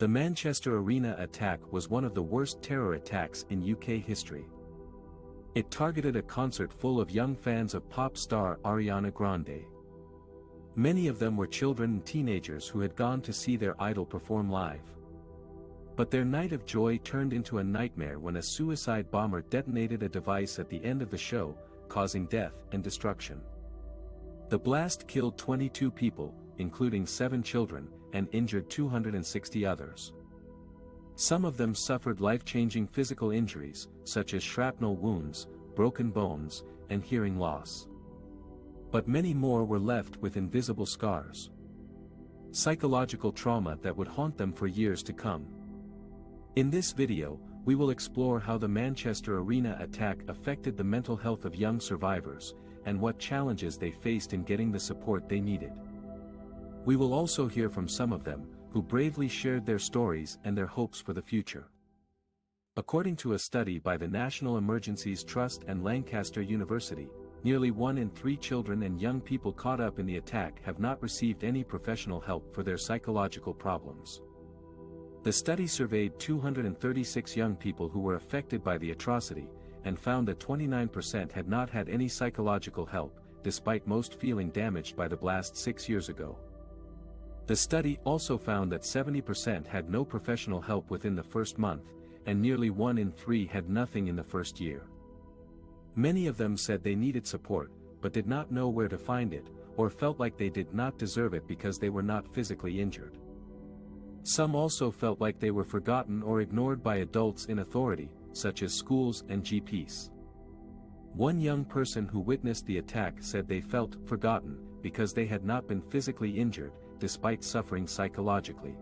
The Manchester Arena attack was one of the worst terror attacks in UK history. It targeted a concert full of young fans of pop star Ariana Grande. Many of them were children and teenagers who had gone to see their idol perform live. But their night of joy turned into a nightmare when a suicide bomber detonated a device at the end of the show, causing death and destruction. The blast killed 22 people, including 7 children, and injured 260 others. Some of them suffered life-changing physical injuries, such as shrapnel wounds, broken bones, and hearing loss. But many more were left with invisible scars. Psychological trauma that would haunt them for years to come. In this video, we will explore how the Manchester Arena attack affected the mental health of young survivors, and what challenges they faced in getting the support they needed. We will also hear from some of them, who bravely shared their stories and their hopes for the future. According to a study by the National Emergencies Trust and Lancaster University, nearly 1 in 3 children and young people caught up in the attack have not received any professional help for their psychological problems. The study surveyed 236 young people who were affected by the atrocity, and found that 29% had not had any psychological help, despite most feeling damaged by the blast 6 years ago. The study also found that 70% had no professional help within the first month, and nearly 1 in 3 had nothing in the first year. Many of them said they needed support, but did not know where to find it, or felt like they did not deserve it because they were not physically injured. Some also felt like they were forgotten or ignored by adults in authority, such as schools and GPs. One young person who witnessed the attack said they felt forgotten because they had not been physically injured, despite suffering psychologically.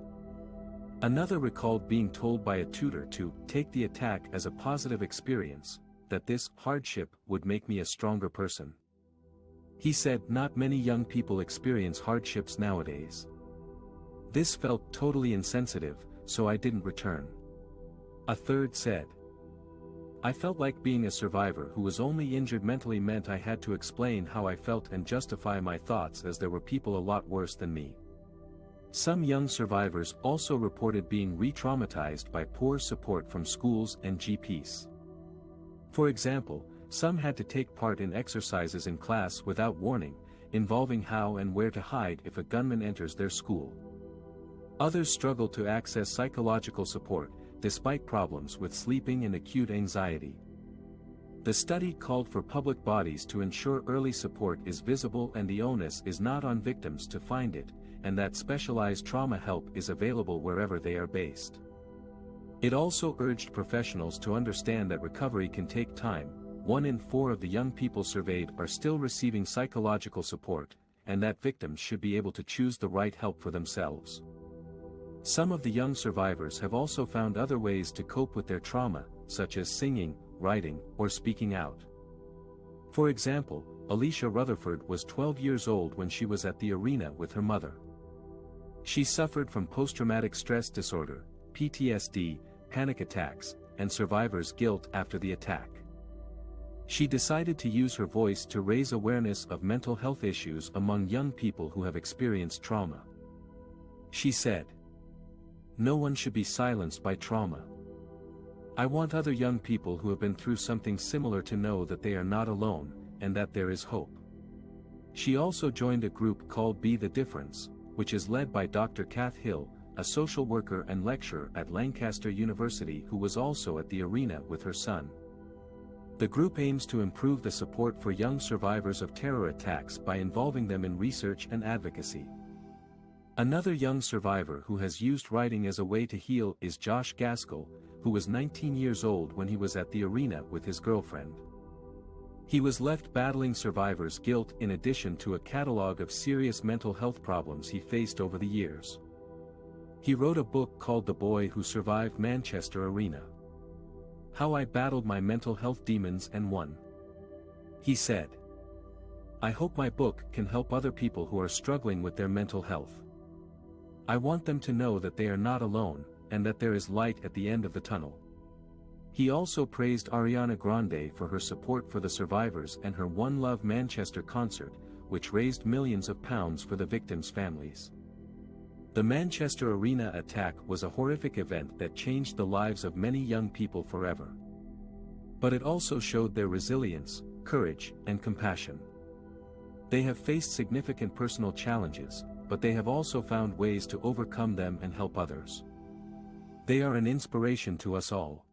Another recalled being told by a tutor to take the attack as a positive experience, that this hardship would make me a stronger person. He said not many young people experience hardships nowadays. This felt totally insensitive, so I didn't return. A third said, I felt like being a survivor who was only injured mentally meant I had to explain how I felt and justify my thoughts, as there were people a lot worse than me. Some young survivors also reported being re-traumatized by poor support from schools and GPs. For example, some had to take part in exercises in class without warning, involving how and where to hide if a gunman enters their school. Others struggled to access psychological support, despite problems with sleeping and acute anxiety. The study called for public bodies to ensure early support is visible and the onus is not on victims to find it, and that specialized trauma help is available wherever they are based. It also urged professionals to understand that recovery can take time. 1 in 4 of the young people surveyed are still receiving psychological support, and that victims should be able to choose the right help for themselves. Some of the young survivors have also found other ways to cope with their trauma, such as singing, writing, or speaking out. For example, Alicia Rutherford was 12 years old when she was at the arena with her mother. She suffered from post-traumatic stress disorder, PTSD, panic attacks, and survivor's guilt after the attack. She decided to use her voice to raise awareness of mental health issues among young people who have experienced trauma. She said, "No one should be silenced by trauma. I want other young people who have been through something similar to know that they are not alone, and that there is hope." She also joined a group called Be the Difference, which is led by Dr. Kath Hill, a social worker and lecturer at Lancaster University who was also at the arena with her son. The group aims to improve the support for young survivors of terror attacks by involving them in research and advocacy. Another young survivor who has used writing as a way to heal is Josh Gaskell, who was 19 years old when he was at the arena with his girlfriend. He was left battling survivor's guilt in addition to a catalog of serious mental health problems he faced over the years. He wrote a book called The Boy Who Survived Manchester Arena: How I Battled My Mental Health Demons and Won. He said, "I hope my book can help other people who are struggling with their mental health. I want them to know that they are not alone, and that there is light at the end of the tunnel." He also praised Ariana Grande for her support for the survivors and her One Love Manchester concert, which raised millions of pounds for the victims' families. The Manchester Arena attack was a horrific event that changed the lives of many young people forever. But it also showed their resilience, courage, and compassion. They have faced significant personal challenges, but they have also found ways to overcome them and help others. They are an inspiration to us all.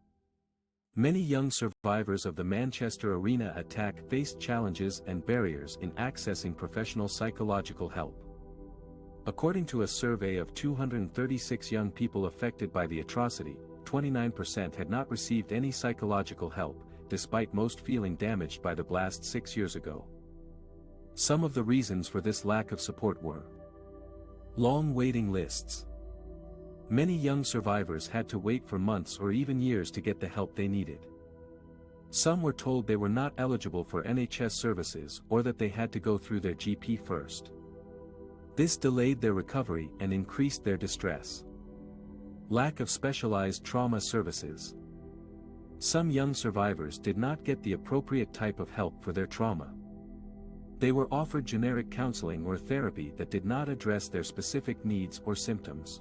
Many young survivors of the Manchester Arena attack faced challenges and barriers in accessing professional psychological help. According to a survey of 236 young people affected by the atrocity, 29% had not received any psychological help, despite most feeling damaged by the blast 6 years ago. Some of the reasons for this lack of support were: long waiting lists. Many young survivors had to wait for months or even years to get the help they needed. Some were told they were not eligible for NHS services or that they had to go through their GP first. This delayed their recovery and increased their distress. Lack of specialized trauma services. Some young survivors did not get the appropriate type of help for their trauma. They were offered generic counseling or therapy that did not address their specific needs or symptoms.